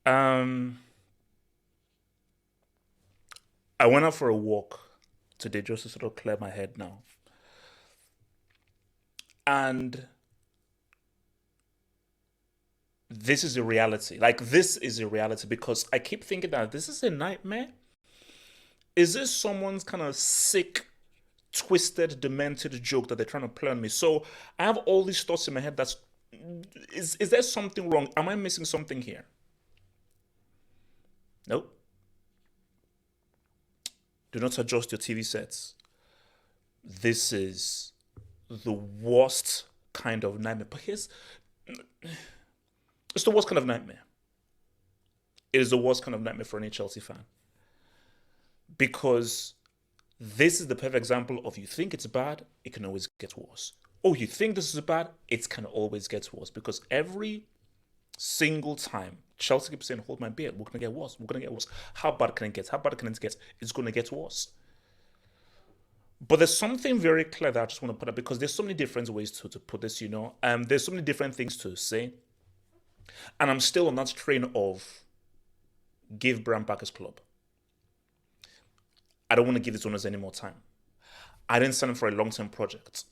Um, I went out for a walk today just to sort of clear my head now. And this is a reality. Like, this is a reality because I keep thinking that this is a nightmare. Is this someone's kind of sick, twisted, demented joke that they're trying to play on me? So I have all these thoughts in my head that's, is there something wrong? Am I missing something here? Nope. Do not adjust your TV sets. This is the worst kind of nightmare. But here's it's the worst kind of nightmare. It is the worst kind of nightmare for any Chelsea fan. Because this is the perfect example of you think it's bad, it can always get worse. Oh, you think this is bad, it can always get worse. Because every single time Chelsea keeps saying, hold my beer, we're gonna get worse, we're gonna get worse. How bad can it get? How bad can it get? It's gonna get worse. But there's something very clear that I just want to put up because there's so many different ways to put this, you know. There's so many different things to say. And I'm still on that train of give Brand back his club. I don't want to give these owners any more time. I didn't sign him for a long-term project.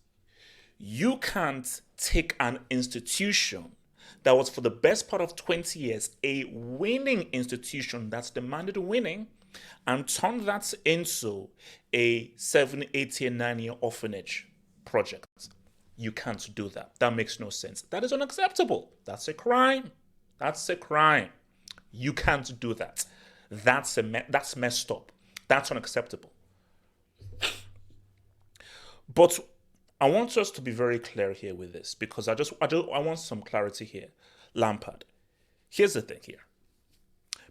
You can't take an institution that was for the best part of 20 years, a winning institution that's demanded winning, and turn that into a 7, 8-year, 9-year orphanage project. You can't do that. That makes no sense. That is unacceptable. That's a crime. That's a crime. You can't do that. That's messed up. That's unacceptable. But I want us to be very clear here with this because I want some clarity here. Lampard. Here's the thing here.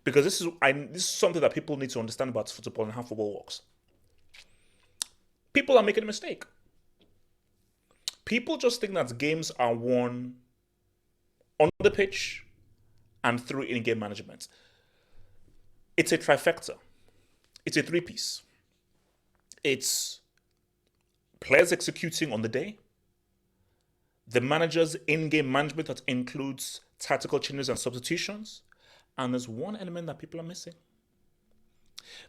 Because this is something that people need to understand about football and how football works. People are making a mistake. People just think that games are won on the pitch and through in-game management. It's a trifecta. It's a three-piece. It's players executing on the day, the manager's in-game management that includes tactical changes and substitutions, and there's one element that people are missing.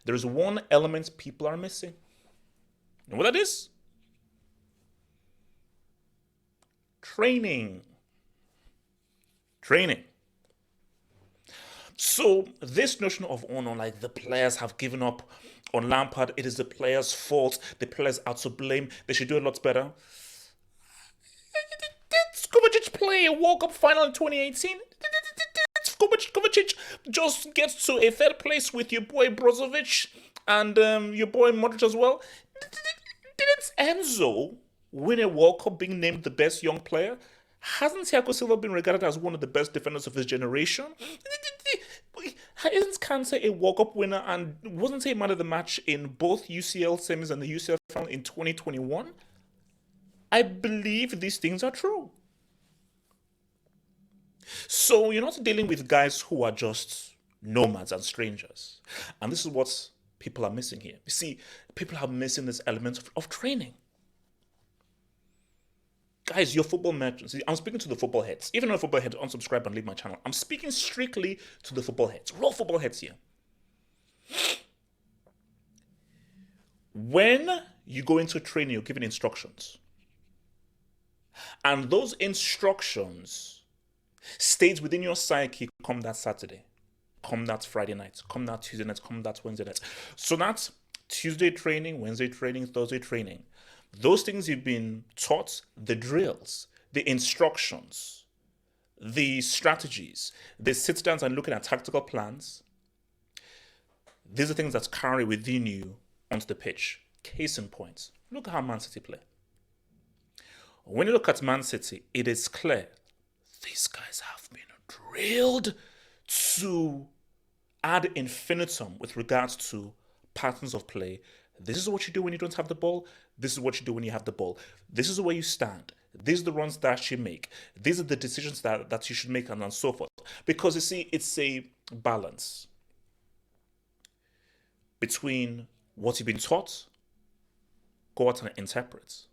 There's one element people are missing. You know what that is? Training. Training. So this notion of, oh no, like the players have given up on Lampard, it is the players' fault, the players are to blame, they should do a lot better. Did Kovacic play a World Cup final in 2018? Kovacic just gets to a third place with your boy Brozovic and your boy Modric as well? Didn't Enzo win a World Cup being named the best young player? Hasn't Thiago Silva been regarded as one of the best defenders of his generation? Isn't Kante a World Cup winner and wasn't he man of the match in both UCL semis and the UCL final in 2021? I believe these things are true. So you're not dealing with guys who are just nomads and strangers. And this is what people are missing here. You see, people are missing this element of training. Guys, your football merchants. I'm speaking to the football heads. Even though football heads unsubscribe and leave my channel, I'm speaking strictly to the football heads. Raw football heads here. When you go into training, you're given instructions. And those instructions stays within your psyche come that Saturday, come that Friday night, come that Tuesday night, come that Wednesday night. So that's Tuesday training, Wednesday training, Thursday training. Those things you've been taught, the drills, the instructions, the strategies, the sit downs and looking at tactical plans. These are things that carry within you onto the pitch. Case in point, look at how Man City play. When you look at Man City, it is clear these guys have been drilled to ad infinitum with regards to patterns of play. This is what you do when you don't have the ball. This is what you do when you have the ball. This is the way you stand. These are the runs that you make. These are the decisions that you should make and so forth. Because you see, it's a balance between what you've been taught, go out and interpret.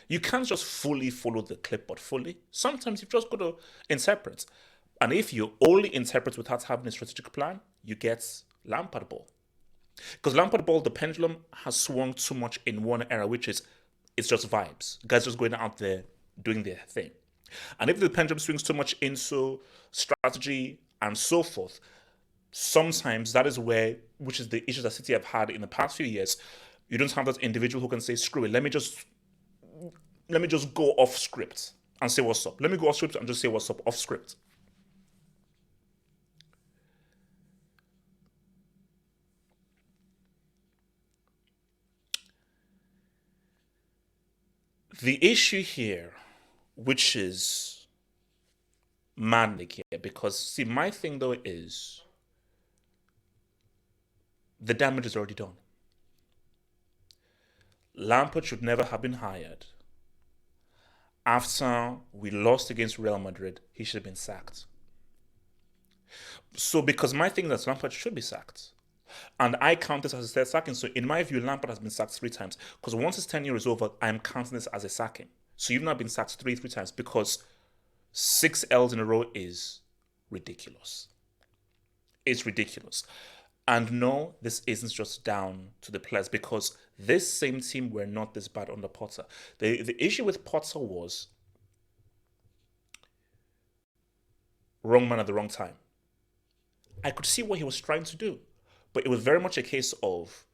You can't just fully follow the clipboard fully. Sometimes you've just got to interpret. And if you only interpret without having a strategic plan, you get Lampard ball. Because Lampard ball, the pendulum has swung too much in one era, which is it's just vibes. Guys just going out there doing their thing. And if the pendulum swings too much into strategy and so forth, sometimes that is where, which is the issue that City have had in the past few years, you don't have that individual who can say, screw it, let me just go off script and say what's up. Let me go off script and just say what's up off script. The issue here, which is manic here, because see, my thing though is the damage is already done. Lampard should never have been hired. After we lost against Real Madrid, he should have been sacked. So, because my thing is that Lampard should be sacked. And I count this as a third sacking. So, in my view, Lampard has been sacked 3 times. Because once his tenure is over, I am counting this as a sacking. So, you've not been sacked three times because 6 L's in a row is ridiculous. It's ridiculous. And no, this isn't just down to the players because this same team were not this bad under Potter. The issue with Potter was wrong man at the wrong time. I could see what he was trying to do, but it was very much a case of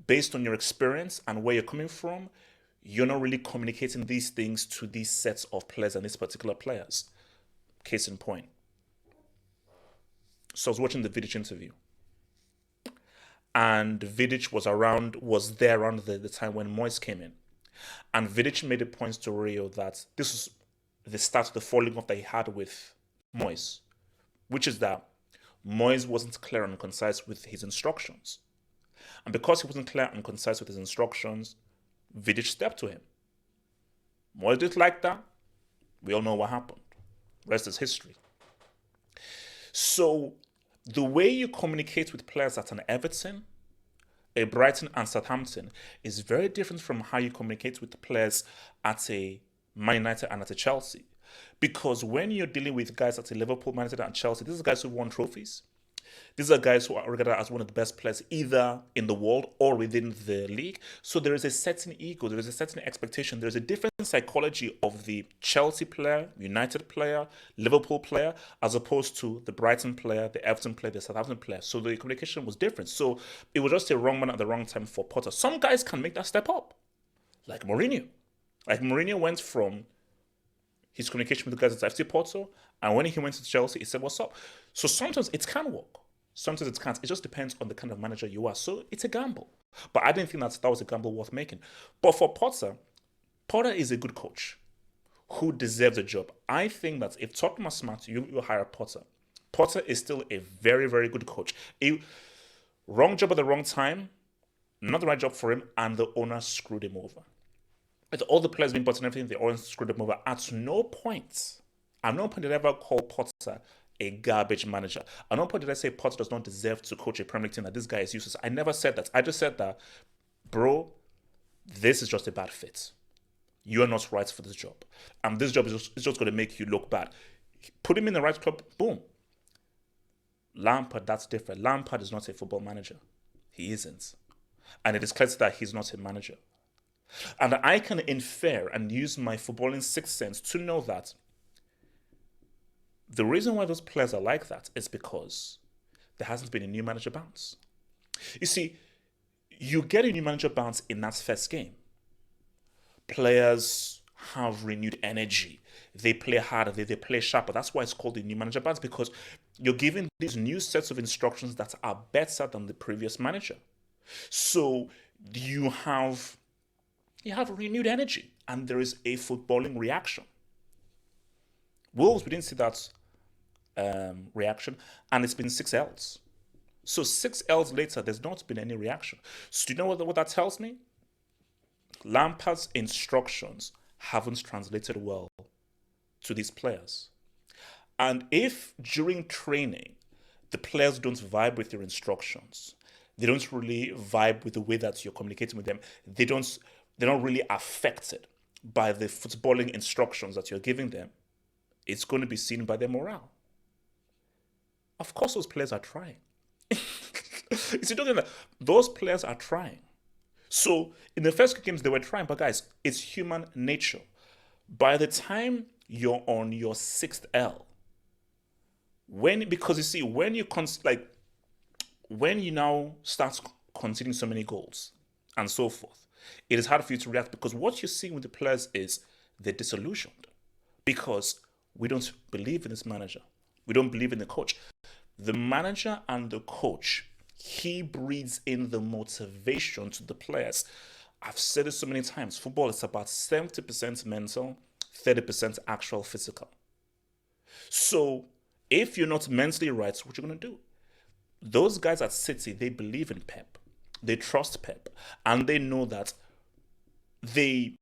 based on your experience and where you're coming from, you're not really communicating these things to these sets of players and these particular players. Case in point. So I was watching the Vidic interview. And Vidic was there around the time when Moyes came in. And Vidic made a point to Rio that this was the start of the falling off that he had with Moyes, which is that Moyes wasn't clear and concise with his instructions. And because he wasn't clear and concise with his instructions, Vidic stepped to him. Moyes didn't like that. We all know what happened. Rest is history. So the way you communicate with players at an Everton, a Brighton and Southampton is very different from how you communicate with players at a Man United and at a Chelsea. Because when you're dealing with guys at a Liverpool, Man United and Chelsea, these are guys who won trophies. These are guys who are regarded as one of the best players either in the world or within the league. So there is a certain ego, there is a certain expectation, there's a different psychology of the Chelsea player, United player, Liverpool player, as opposed to the Brighton player, the Everton player, the Southampton player. So the communication was different. So it was just a wrong man at the wrong time for Potter. Some guys can make that step up, like Mourinho. Like Mourinho went from his communication with the guys at FC Porto, and when he went to Chelsea, he said, what's up? So sometimes it can work. Sometimes it can't. It just depends on the kind of manager you are. So it's a gamble. But I didn't think that was a gamble worth making. But for Potter, Potter is a good coach who deserves a job. I think that if Tottenham are smart, you hire Potter. Potter is still a very, very good coach. A wrong job at the wrong time, not the right job for him, and the owner screwed him over. With all the players being bought and everything, the owner screwed him over. At no point did I ever call Potter a garbage manager. At no point did I say Potter does not deserve to coach a Premier League team, that this guy is useless. I never said that. I just said that, bro, this is just a bad fit. You are not right for this job. And this job is just going to make you look bad. Put him in the right club, boom. Lampard, that's different. Lampard is not a football manager. He isn't. And it is clear that he's not a manager. And I can infer and use my footballing sixth sense to know that the reason why those players are like that is because there hasn't been a new manager bounce. You see, you get a new manager bounce in that first game. Players have renewed energy. They play harder, they play sharper. That's why it's called the new manager bounce, because you're giving these new sets of instructions that are better than the previous manager. So you have renewed energy and there is a footballing reaction. Wolves, we didn't see that reaction, and it's been 6 L's. So 6 L's later, there's not been any reaction. So do you know what that tells me? Lampard's instructions haven't translated well to these players. And if during training, the players don't vibe with your instructions, they don't really vibe with the way that you're communicating with them, they're not really affected by the footballing instructions that you're giving them, it's going to be seen by their morale. Of course, those players are trying. You see, don't get that. Those players are trying. So in the first games, they were trying, but guys, it's human nature. By the time you're on your sixth L, because you see, when you now start conceding so many goals and so forth, it is hard for you to react because what you're seeing with the players is they're disillusioned because we don't believe in this manager. We don't believe in the coach. The manager and the coach, he breathes in the motivation to the players. I've said it so many times. Football is about 70% mental, 30% actual physical. So if you're not mentally right, what you're going to do? Those guys at City, they believe in Pep. They trust Pep. And they know that they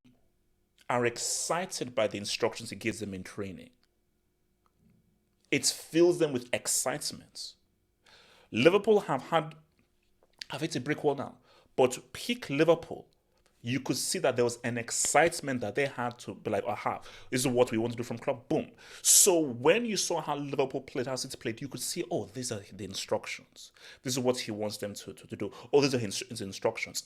are excited by the instructions he gives them in training. It fills them with excitement. Liverpool have hit a brick wall now. But peak Liverpool, you could see that there was an excitement that they had to be like, aha, this is what we want to do from club. Boom. So when you saw how Liverpool played, how City played, you could see, oh, these are the instructions. This is what he wants them to do. Oh, these are his instructions.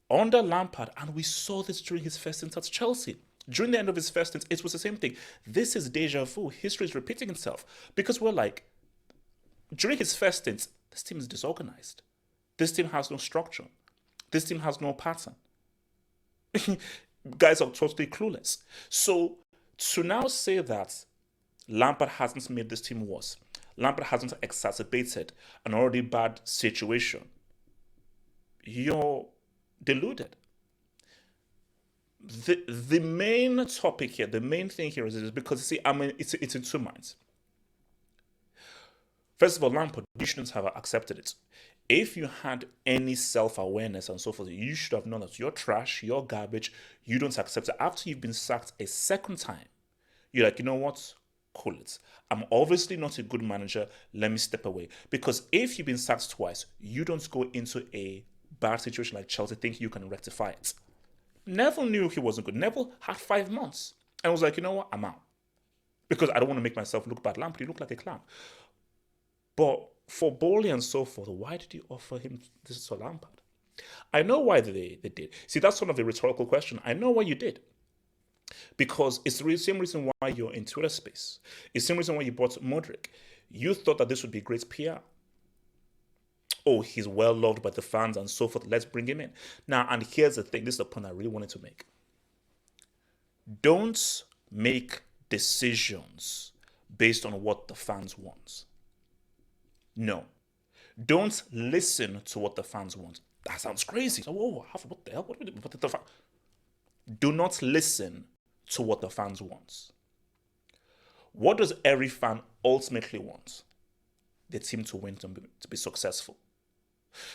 Under Lampard, and we saw this during his first stint at Chelsea. During the end of his first stint, it was the same thing. This is deja vu. History is repeating itself. Because we're like, during his first stint, this team is disorganized. This team has no structure. This team has no pattern. Guys are totally clueless. So to now say that Lampard hasn't made this team worse, Lampard hasn't exacerbated an already bad situation, you're deluded. The main topic here, the main thing here is because, see, I mean, it's in two minds. First of all, Lampard, you shouldn't have accepted it. If you had any self-awareness and so forth, you should have known that you're trash, you're garbage, you don't accept it. After you've been sacked a second time, you're like, you know what? Cool it. I'm obviously not a good manager. Let me step away. Because if you've been sacked twice, you don't go into a bad situation like Chelsea thinking you can rectify it. Neville knew he wasn't good. Neville had 5 months and was like, you know what? I'm out. Because I don't want to make myself look bad. Lampard, you look like a clown. But for Boehly and so forth, why did you offer him this to Lampard? I know why they did. See, that's sort of a rhetorical question. I know why you did. Because it's the same reason why you're in Twitter space. It's the same reason why you bought Modric. You thought that this would be great PR. Oh, he's well loved by the fans and so forth. Let's bring him in. Now, and here's the thing. This is the point I really wanted to make. Don't make decisions based on what the fans want. No. Don't listen to what the fans want. That sounds crazy. So, whoa, what the hell? What the fan? Do not listen to what the fans want. What does every fan ultimately want? Their team to win, to be successful.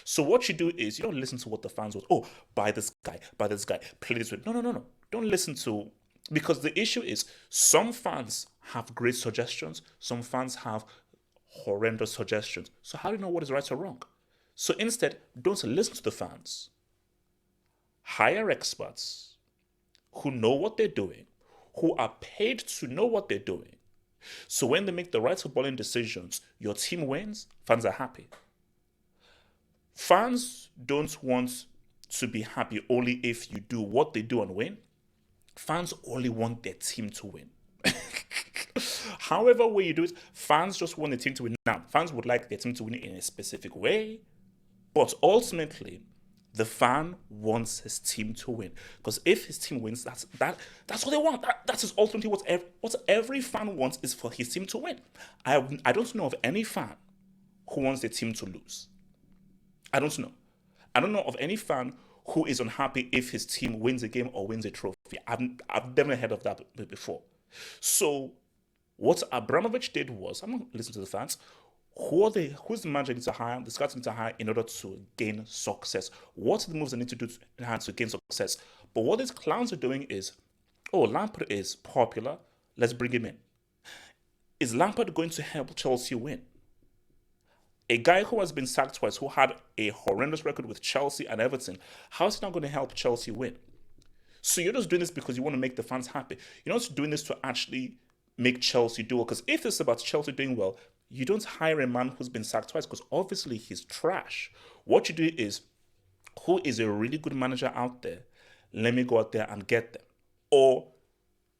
So what you do is you don't listen to what the fans want. Oh, buy this guy, play this way. No. Don't listen to, because the issue is some fans have great suggestions, some fans have horrendous suggestions. So how do you know what is right or wrong? So instead, don't listen to the fans. Hire experts who know what they're doing, who are paid to know what they're doing. So when they make the right footballing decisions, your team wins, fans are happy. Fans don't want to be happy only if you do what they do and win. Fans only want their team to win. However way you do it, fans just want the team to win. Now, fans would like their team to win in a specific way, but ultimately, the fan wants his team to win. Because if his team wins, that's what they want. That is ultimately what every fan wants, is for his team to win. I don't know of any fan who wants their team to lose. I don't know. I don't know of any fan who is unhappy if his team wins a game or wins a trophy. I've never heard of that before. So what Abramovich did was, I'm not listening to the fans. Who's the manager need to hire, the scouts need to hire in order to gain success? What are the moves they need to do to gain success? But what these clowns are doing is, oh, Lampard is popular, let's bring him in. Is Lampard going to help Chelsea win? A guy who has been sacked twice, who had a horrendous record with Chelsea and Everton, how is he not going to help Chelsea win? So you're just doing this because you want to make the fans happy. You're not doing this to actually make Chelsea do well. Because if it's about Chelsea doing well, you don't hire a man who's been sacked twice because obviously he's trash. What you do is, who is a really good manager out there? Let me go out there and get them. Or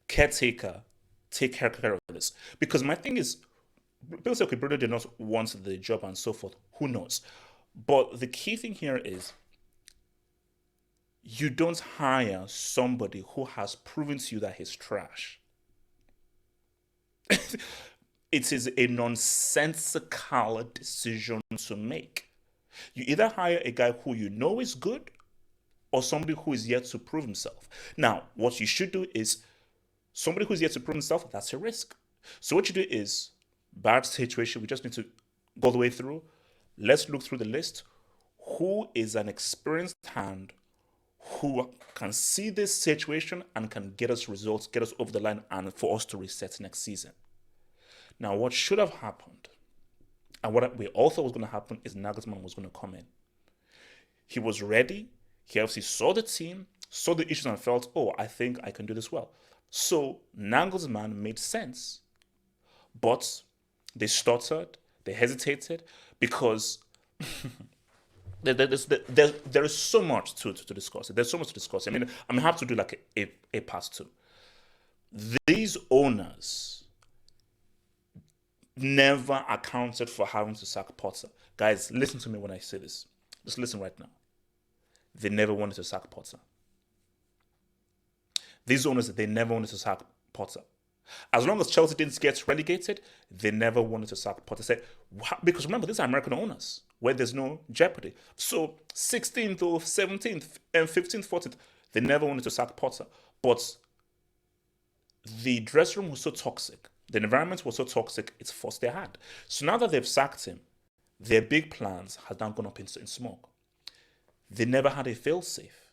caretaker, take care of this. Because my thing is, people say, okay, Bruno did not want the job and so forth. Who knows? But the key thing here is, you don't hire somebody who has proven to you that he's trash. It is a nonsensical decision to make. You either hire a guy who you know is good or somebody who is yet to prove himself. Now, what you should do is, somebody who's yet to prove himself, that's a risk. So what you do is, bad situation, we just need to go the way through. Let's look through the list. Who is an experienced hand who can see this situation and can get us results, get us over the line, and for us to reset next season? Now, what should have happened, and what we all thought was going to happen, is Nagelsmann was going to come in. He was ready. He obviously saw the team, saw the issues, and felt, oh, I think I can do this well. So Nagelsmann made sense. But they stuttered, they hesitated, because there is so much to discuss. There's so much to discuss. I mean, I'm going to have to do like a part two. These owners never accounted for having to sack Potter. Guys, listen to me when I say this. Just listen right now. They never wanted to sack Potter. These owners, they never wanted to sack Potter. As long as Chelsea didn't get relegated, they never wanted to sack Potter. Say, because remember, these are American owners where there's no jeopardy. So 16th or 17th and 15th, 14th, they never wanted to sack Potter. But the dressing room was so toxic. The environment was so toxic, it's forced their hand. So now that they've sacked him, their big plans have now gone up in smoke. They never had a fail-safe.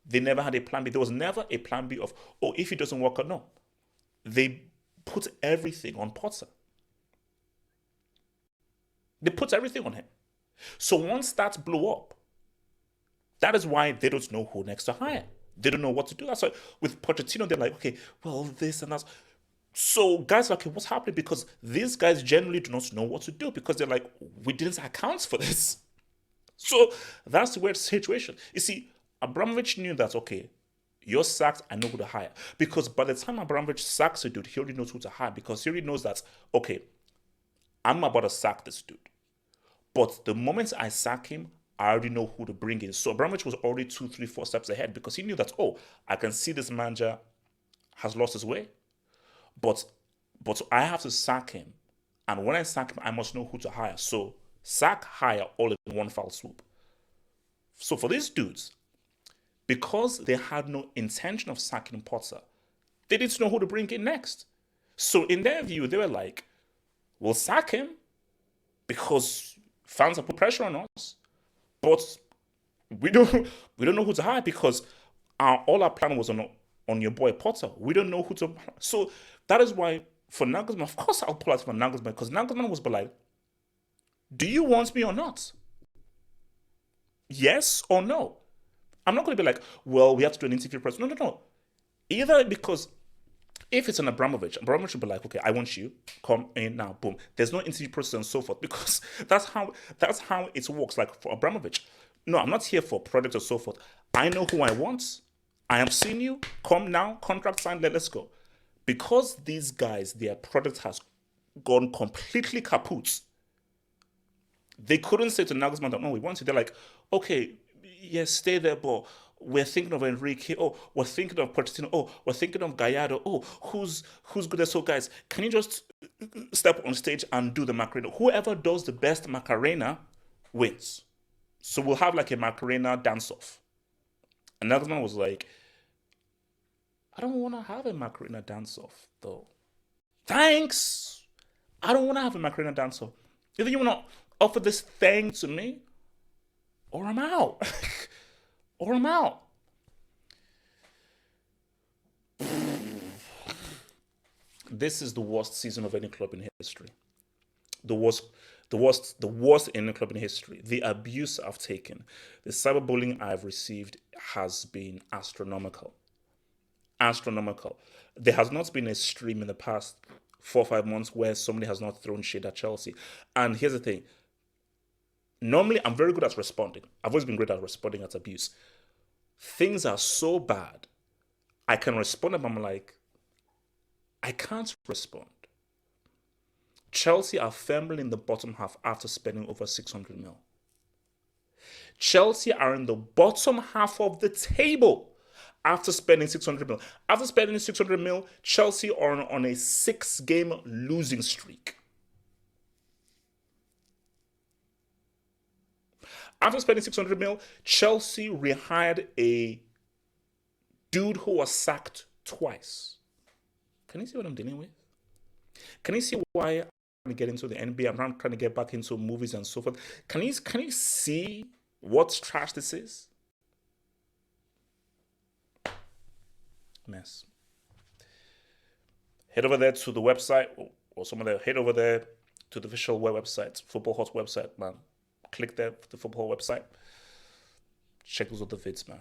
They never had a plan B. There was never a plan B of, oh, if it doesn't work out, no. They put everything on Potter. They put everything on him. So once that blew up, that is why they don't know who next to hire. They don't know what to do. That's why with Pochettino, they're like, okay, well, this and that. So guys are like, okay, what's happening? Because these guys generally do not know what to do because they're like, we didn't account for this. So that's the weird situation. You see, Abramovich knew that, okay, you're sacked, I know who to hire. Because by the time Abramovich sacks a dude, he already knows who to hire because he already knows that, okay, I'm about to sack this dude. But the moment I sack him, I already know who to bring in. So Abramovich was already 2, 3, 4 steps ahead because he knew that, oh, I can see this manager has lost his way. But I have to sack him. And when I sack him, I must know who to hire. So sack, hire, all in one foul swoop. So for these dudes, because they had no intention of sacking Potter, they didn't know who to bring in next. So in their view, they were like, we'll sack him because fans have put pressure on us, but we don't know who to hire because all our plan was on your boy Potter. We don't know who to. So that is why for Nagelsmann, of course I'll pull out for Nagelsmann because Nagelsmann was like, do you want me or not? Yes or no? I'm not going to be like, well, we have to do an interview process. No. Either because if it's an Abramovich should be like, okay, I want you, come in now, boom. There's no interview process and so forth because that's how it works. Like for Abramovich, no, I'm not here for product or so forth. I know who I want. I am seeing you. Come now, contract signed, let's go. Because these guys, their product has gone completely kaput. They couldn't say to Nagelsmann, no, we want you. They're like, okay, yes, stay there, but we're thinking of Enrique. Oh, we're thinking of Pochettino. Oh, we're thinking of Gallardo. Oh, who's good? So, guys, can you just step on stage and do the Macarena? Whoever does the best Macarena wins. So we'll have like a Macarena dance-off. And Nagelsmann was like, I don't want to have a Macarena dance-off, though. Thanks. I don't want to have a Macarena dance-off. Either you want to offer this thing to me, or I'm out. Or I'm out. This is the worst season of any club in history. The worst in any club in history. The abuse I've taken, the cyberbullying I've received has been astronomical. Astronomical. There has not been a stream in the past 4 or 5 months where somebody has not thrown shade at Chelsea. And here's the thing. Normally, I'm very good at responding. I've always been great at responding at abuse. Things are so bad, I can respond, and I'm like, I can't respond. Chelsea are firmly in the bottom half after spending over 600 mil. Chelsea are in the bottom half of the table after spending 600 mil. After spending 600 mil, Chelsea are on a 6-game losing streak. After spending 600 mil, Chelsea rehired a dude who was sacked twice. Can you see what I'm dealing with? Can you see why I'm trying to get into the NBA? I'm not trying to get back into movies and so forth. Can you see what trash this is? Mess. Head over there to the website, or some of the head over there to the official website, Football Hot website, man. Click there, the Football website. Check those other vids, man.